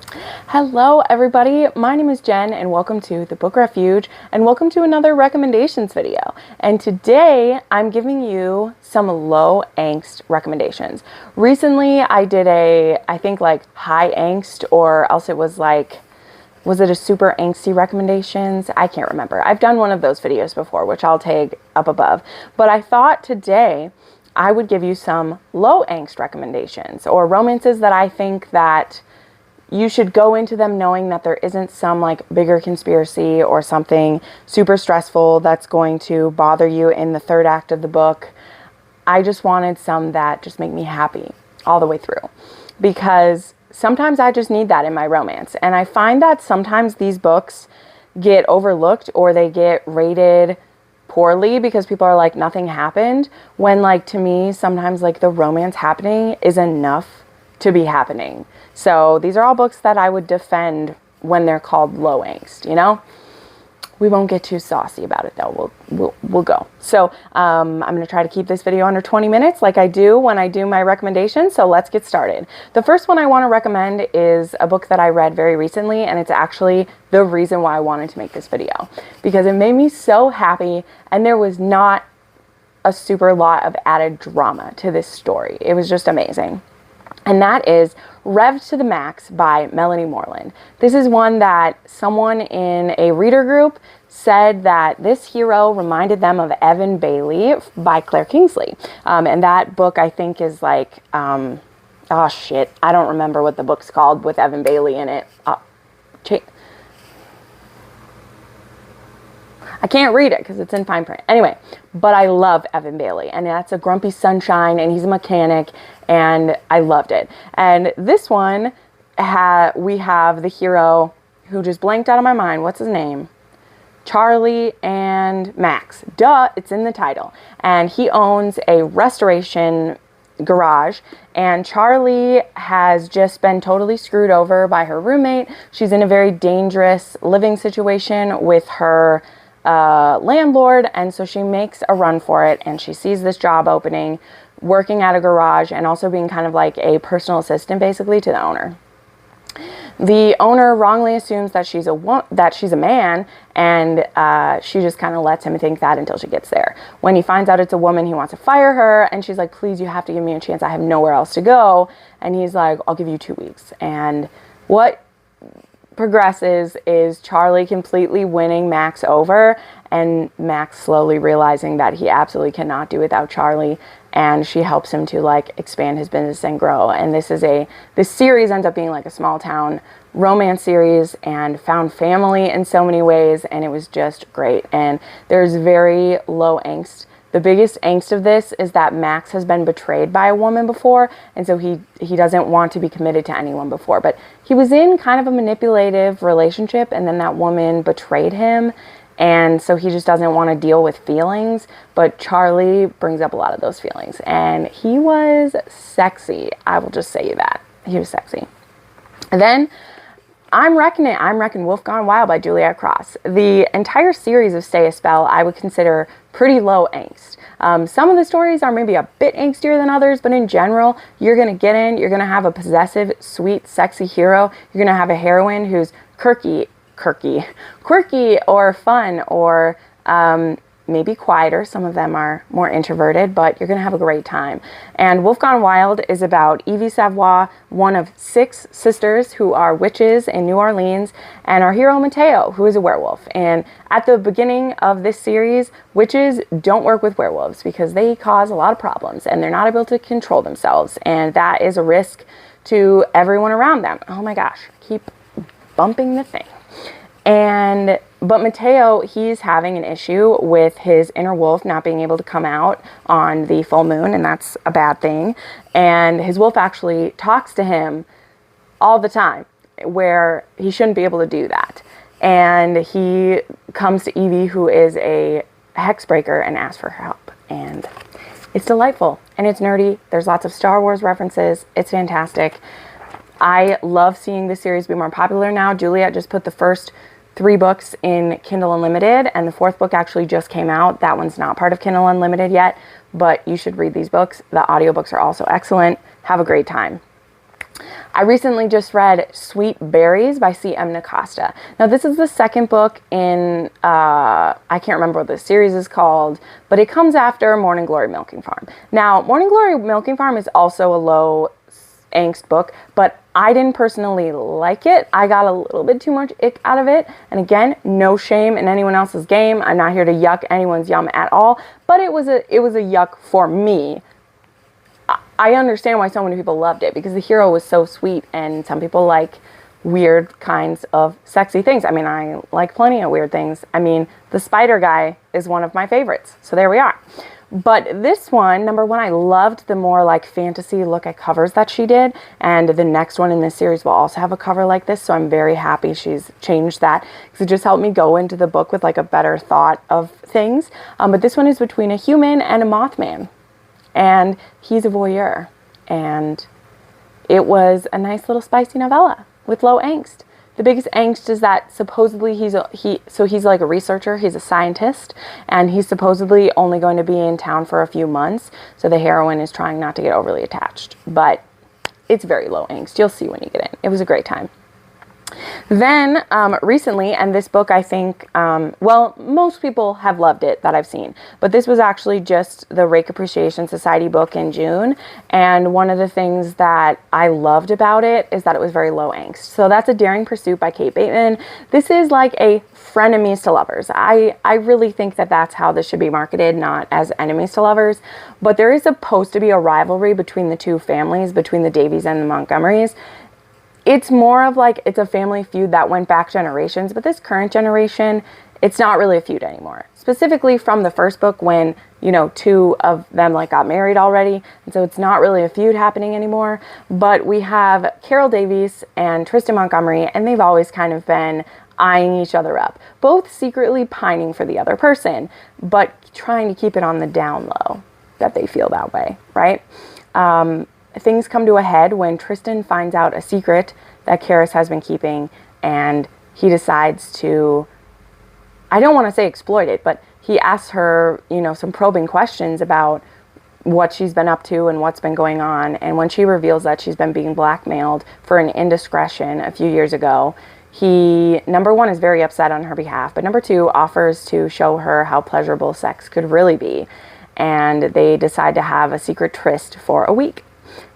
Hello everybody, my name is Jen and welcome to the Book Refuge and welcome to another recommendations video. And today I'm giving you some low angst recommendations. Recently I did I think high angst, or else it was was it a super angsty recommendations? I can't remember. I've done one of those videos before, which I'll tag up above. But I thought today I would give you some low angst recommendations, or romances that I think that you should go into them knowing that there isn't some bigger conspiracy or something super stressful that's going to bother you in the third act of the book. I just wanted some that just make me happy all the way through, because sometimes I just need that in my romance. And I find that sometimes these books get overlooked or they get rated poorly because people are like, nothing happened, when to me sometimes the romance happening is enough to be happening. So these are all books that I would defend when they're called low angst, you know? We won't get too saucy about it though. We'll go. So I'm going to try to keep this video under 20 minutes like I do when I do my recommendations. So let's get started. The first one I want to recommend is a book that I read very recently, and it's actually the reason why I wanted to make this video, because it made me so happy, and there was not a super lot of added drama to this story. It was just amazing. And that is Revved to the Max by Melanie Moreland. This is one that someone in a reader group said that this hero reminded them of Evan Bailey by Claire Kingsley. And that book I think is oh shit, I don't remember what the book's called with Evan Bailey in it. I can't read it because it's in fine print. Anyway, but I love Evan Bailey, and that's a grumpy sunshine, and he's a mechanic, and I loved it. And this one, we have the hero who just blanked out of my mind. What's his name? Charlie and Max. Duh, it's in the title. And he owns a restoration garage, and Charlie has just been totally screwed over by her roommate. She's in a very dangerous living situation with her landlord, and so she makes a run for it, and she sees this job opening working at a garage and also being kind of like a personal assistant basically to the owner. The owner wrongly assumes that she's a man, and she just kind of lets him think that until she gets there. When he finds out it's a woman, he wants to fire her, and she's like, please, you have to give me a chance, I have nowhere else to go. And he's like, I'll give you 2 weeks. And what progresses is Charlie completely winning Max over, and Max slowly realizing that he absolutely cannot do without Charlie, and she helps him to expand his business and grow. And this series ends up being a small town romance series and found family in so many ways, and it was just great. And there's very low angst. The biggest angst of this is that Max has been betrayed by a woman before, and so he doesn't want to be committed to anyone before. But he was in kind of a manipulative relationship, and then that woman betrayed him, and so he just doesn't want to deal with feelings. But Charlie brings up a lot of those feelings, and he was sexy. I will just say that. He was sexy. And then I'm Reckoning Wolf Gone Wild by Juliet Cross. The entire series of Stay a Spell I would consider pretty low angst. Some of the stories are maybe a bit angstier than others, but in general, you're going to get in, you're going to have a possessive, sweet, sexy hero. You're going to have a heroine who's quirky or fun, or maybe quieter. Some of them are more introverted, but you're going to have a great time. And Wolf Gone Wild is about Evie Savoy, one of 6 sisters who are witches in New Orleans, and our hero Mateo, who is a werewolf. And at the beginning of this series, witches don't work with werewolves because they cause a lot of problems and they're not able to control themselves. And that is a risk to everyone around them. Oh my gosh, I keep bumping the thing. But Mateo, he's having an issue with his inner wolf not being able to come out on the full moon, and that's a bad thing. And his wolf actually talks to him all the time, where he shouldn't be able to do that. And he comes to Evie, who is a hexbreaker, and asks for her help. And it's delightful, and it's nerdy. There's lots of Star Wars references. It's fantastic. I love seeing this series be more popular now. Juliet just put the first 3 books in Kindle Unlimited, and the 4th book actually just came out. That one's not part of Kindle Unlimited yet, but you should read these books. The audiobooks are also excellent. Have a great time. I recently just read Sweet Berries by C.M. Nacasta. Now, this is the second book in, I can't remember what the series is called, but it comes after Morning Glory Milking Farm. Now, Morning Glory Milking Farm is also a low angst book, but I didn't personally like it. I got a little bit too much ick out of it. And again, no shame in anyone else's game. I'm not here to yuck anyone's yum at all, but it was a yuck for me. I understand why so many people loved it, because the hero was so sweet, and some people like weird kinds of sexy things. I mean, I like plenty of weird things. I mean, the spider guy is one of my favorites. So there we are. But this one, number one, I loved the more like fantasy look at covers that she did. And the next one in this series will also have a cover like this. So I'm very happy she's changed that, because it just helped me go into the book with like a better thought of things. But this one is between a human and a Mothman. And he's a voyeur, and it was a nice little spicy novella with low angst. The biggest angst is that supposedly he's like a researcher, he's a scientist, and he's supposedly only going to be in town for a few months, so the heroine is trying not to get overly attached. But it's very low angst. You'll see when you get in. It was a great time. Then recently, and this book I think, well, most people have loved it that I've seen, but this was actually just the Rake Appreciation Society book in June, and one of the things that I loved about it is that it was very low angst. So that's A Daring Pursuit by Kate Bateman. This is like a frenemies to lovers. I really think that that's how this should be marketed, not as enemies to lovers, but there is supposed to be a rivalry between the two families, between the Davies and the Montgomerys. It's more of like, it's a family feud that went back generations, but this current generation, it's not really a feud anymore. Specifically from the first book when, you know, two of them like got married already. And so it's not really a feud happening anymore. But we have Carol Davies and Tristan Montgomery, and they've always kind of been eyeing each other up, both secretly pining for the other person, but trying to keep it on the down low that they feel that way, right? Things come to a head when Tristan finds out a secret that Karis has been keeping, and he decides to, I don't want to say exploit it, but he asks her, you know, some probing questions about what she's been up to and what's been going on. And when she reveals that she's been being blackmailed for an indiscretion a few years ago, he, number one, is very upset on her behalf, but number two, offers to show her how pleasurable sex could really be. And they decide to have a secret tryst for a week.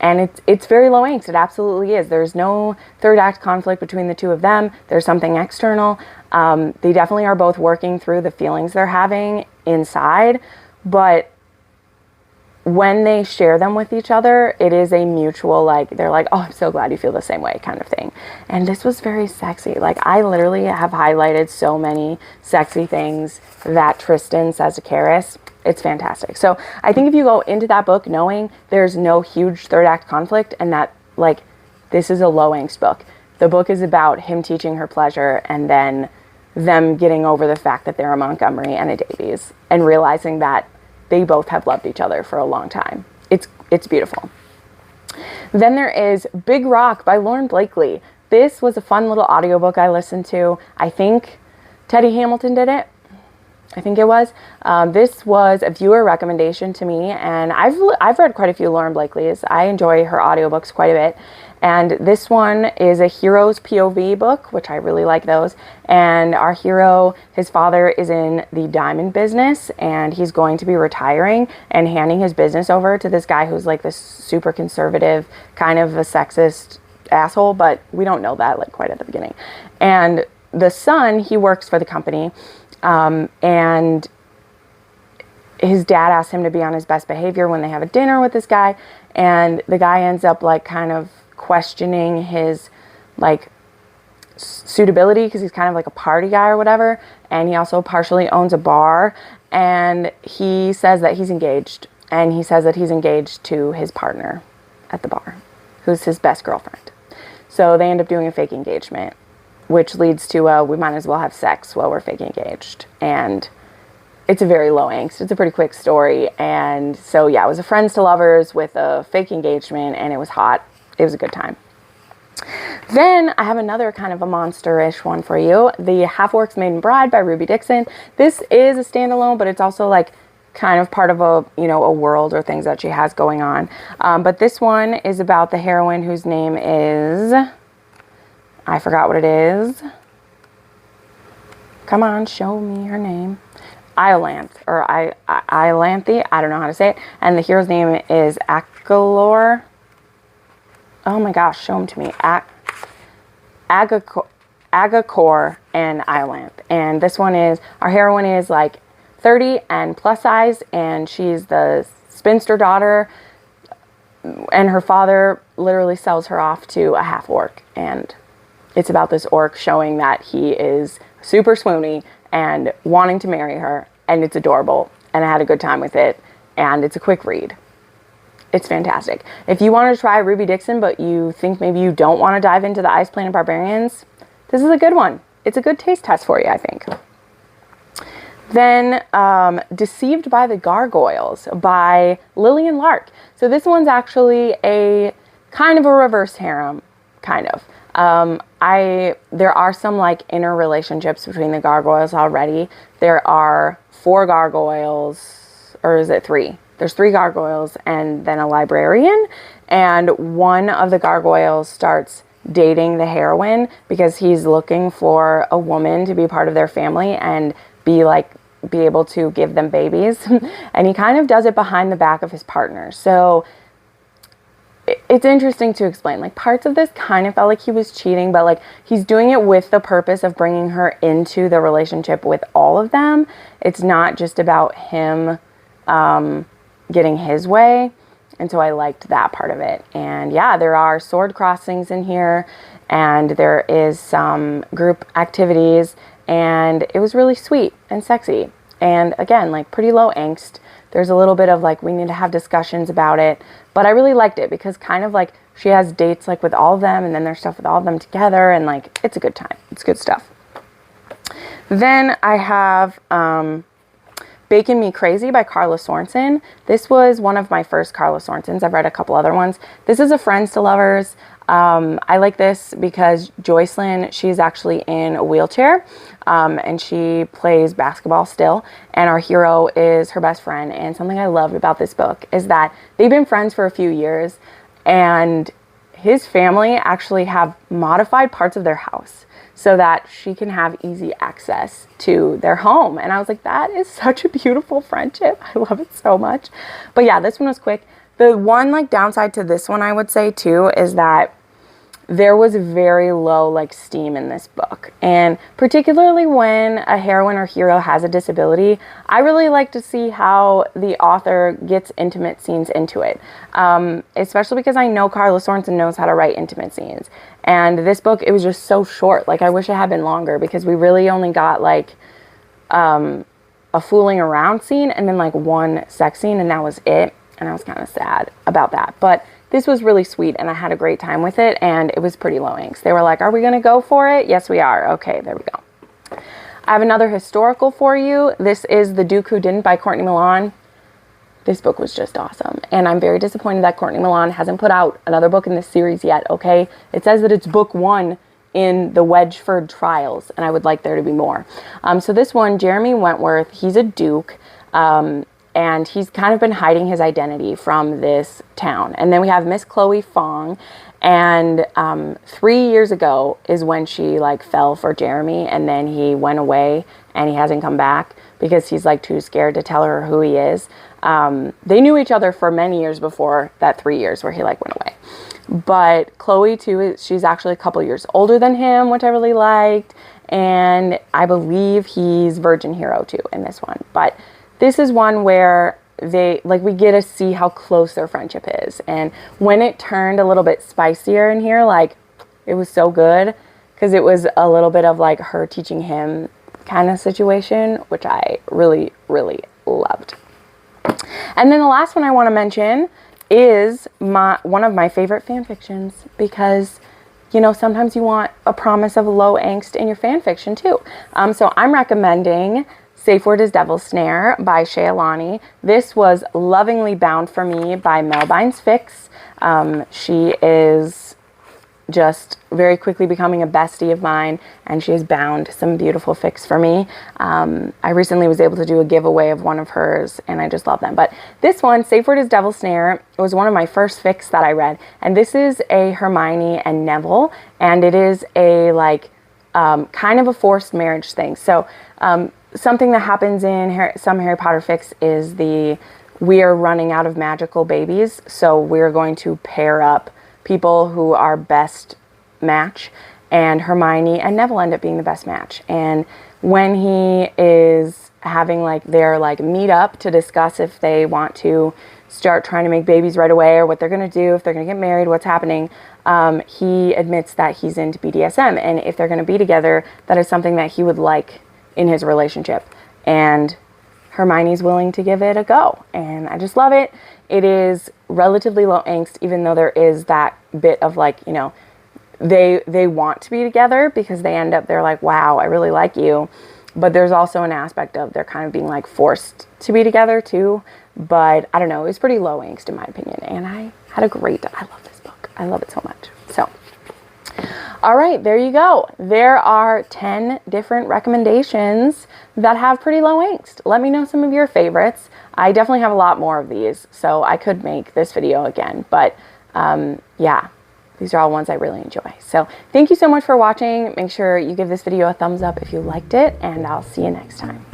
And it's very low angst. It absolutely is. There's no third act conflict between the two of them. There's something external. They definitely are both working through the feelings they're having inside, but when they share them with each other, it is a mutual, like, they're like, oh, I'm so glad you feel the same way kind of thing. And this was very sexy. Like, I literally have highlighted so many sexy things that Tristan says to Karis. It's fantastic. So I think if you go into that book knowing there's no huge third act conflict and that, like, this is a low angst book. The book is about him teaching her pleasure and then them getting over the fact that they're a Montgomery and a Davies and realizing that they both have loved each other for a long time. It's beautiful. Then there is Big Rock by Lauren Blakely. This was a fun little audiobook I listened to. I think Teddy Hamilton did it. I think it was. This was a viewer recommendation to me, and I've read quite a few Lauren Blakely's. I enjoy her audiobooks quite a bit. And this one is a hero's POV book, which I really like those. And our hero, his father is in the diamond business, and he's going to be retiring and handing his business over to this guy who's like this super conservative, kind of a sexist asshole, but we don't know that like quite at the beginning. And the son, he works for the company, and his dad asks him to be on his best behavior when they have a dinner with this guy, and the guy ends up like kind of questioning his like suitability because he's kind of like a party guy or whatever, and he also partially owns a bar, and he says that he's engaged, and he says that he's engaged to his partner at the bar, who's his best girlfriend. So they end up doing a fake engagement, which leads to we might as well have sex while we're fake engaged. And it's a very low angst. It's a pretty quick story. And so yeah, it was a friends to lovers with a fake engagement, and it was hot. It was a good time. Then I have another kind of a monster-ish one for you. The Halfworks Maiden Bride by Ruby Dixon. This is a standalone, but it's also like kind of part of a, you know, a world or things that she has going on. But this one is about the heroine whose name is, I forgot what it is. Come on, show me her name. Iolanthe, or Iolanthe, I don't know how to say it. And the hero's name is Akalor. Oh my gosh, show them to me. Agakor and Iolanthe. And this one is, our heroine is like 30 and plus size, and she's the spinster daughter, and her father literally sells her off to a half orc, and it's about this orc showing that he is super swoony and wanting to marry her, and it's adorable, and I had a good time with it, and it's a quick read. It's fantastic. If you want to try Ruby Dixon, but you think maybe you don't want to dive into the Ice Planet Barbarians, this is a good one. It's a good taste test for you, I think. Then Deceived by the Gargoyles by Lillian Lark. So this one's actually a kind of a reverse harem, kind of. There are some like inner relationships between the gargoyles already. There are 4 gargoyles, or is it 3? There's 3 gargoyles and then a librarian, and one of the gargoyles starts dating the heroine because he's looking for a woman to be part of their family and be able to give them babies. And he kind of does it behind the back of his partner. So it's interesting to explain. Like, parts of this kind of felt like he was cheating, but like he's doing it with the purpose of bringing her into the relationship with all of them. It's not just about him getting his way. And so I liked that part of it. And yeah, there are sword crossings in here, and there is some group activities, and it was really sweet and sexy. And again, like pretty low angst. There's a little bit of like, we need to have discussions about it, but I really liked it because kind of like she has dates like with all of them, and then there's stuff with all of them together, and like, it's a good time. It's good stuff. Then I have Bacon Me Crazy by Carla Sorensen. This was one of my first Carla Sorensens. I've read a couple other ones. This is a Friends to Lovers. I like this because Joycelyn, she's actually in a wheelchair, and she plays basketball still, and our hero is her best friend. And something I loved about this book is that they've been friends for a few years, and his family actually have modified parts of their house so that she can have easy access to their home. And I was like, that is such a beautiful friendship. I love it so much. But yeah, this one was quick. The one like downside to this one, I would say too, is that there was very low like steam in this book. And particularly when a heroine or hero has a disability, I really like to see how the author gets intimate scenes into it. Especially because I know Carla Sorensen knows how to write intimate scenes. And this book, it was just so short. Like, I wish it had been longer because we really only got like a fooling around scene and then like one sex scene, and that was it. And I was kind of sad about that. But this was really sweet, and I had a great time with it, and it was pretty low angst. They were like, are we going to go for it? Yes, we are. Okay, there we go. I have another historical for you. This is The Dooku Didn't by Courtney Milan. This book was just awesome, and I'm very disappointed that Courtney Milan hasn't put out another book in this series yet, okay? It says that it's book 1 in the Wedgeford Trials, and I would like there to be more. So this one, Jeremy Wentworth, he's a duke, and he's kind of been hiding his identity from this town. And then we have Miss Chloe Fong, and 3 years ago is when she like fell for Jeremy, and then he went away and he hasn't come back because he's like too scared to tell her who he is. They knew each other for many years before that 3 years where he like went away. But Chloe too, she's actually a couple years older than him, which I really liked. And I believe he's Virgin Hero too in this one. But this is one where we get to see how close their friendship is. And when it turned a little bit spicier in here, like, it was so good because it was a little bit of like her teaching him kind of situation, which I really, really loved. And then the last one I want to mention is one of my favorite fan fictions because, you know, sometimes you want a promise of low angst in your fan fiction too. So I'm recommending Safe Word is Devil's Snare by Shea Alani. This was lovingly bound for me by Melbine's Fix. She is just very quickly becoming a bestie of mine, and she has bound some beautiful fics for me. I recently was able to do a giveaway of one of hers, and I just love them. But this one, Safe Word is Devil Snare, was one of my first fics that I read, and this is a Hermione and Neville, and it is a like kind of a forced marriage thing. So something that happens in some Harry Potter fics is we are running out of magical babies, so we're going to pair up people who are best match, and Hermione and Neville end up being the best match. And when he is having like their like meet up to discuss if they want to start trying to make babies right away or what they're going to do, if they're going to get married, what's happening, he admits that he's into BDSM, and if they're going to be together, that is something that he would like in his relationship. And Hermione's willing to give it a go, and I just love it. It is relatively low angst, even though there is that bit of like, you know, they want to be together because they're like, wow, I really like you. But there's also an aspect of they're kind of being like forced to be together too. But I don't know, it was pretty low angst in my opinion, and I love this book. I love it so much. So, all right, there you go. There are 10 different recommendations that have pretty low angst. Let me know some of your favorites. I definitely have a lot more of these, so I could make this video again. But yeah, these are all ones I really enjoy. So thank you so much for watching. Make sure you give this video a thumbs up if you liked it, and I'll see you next time.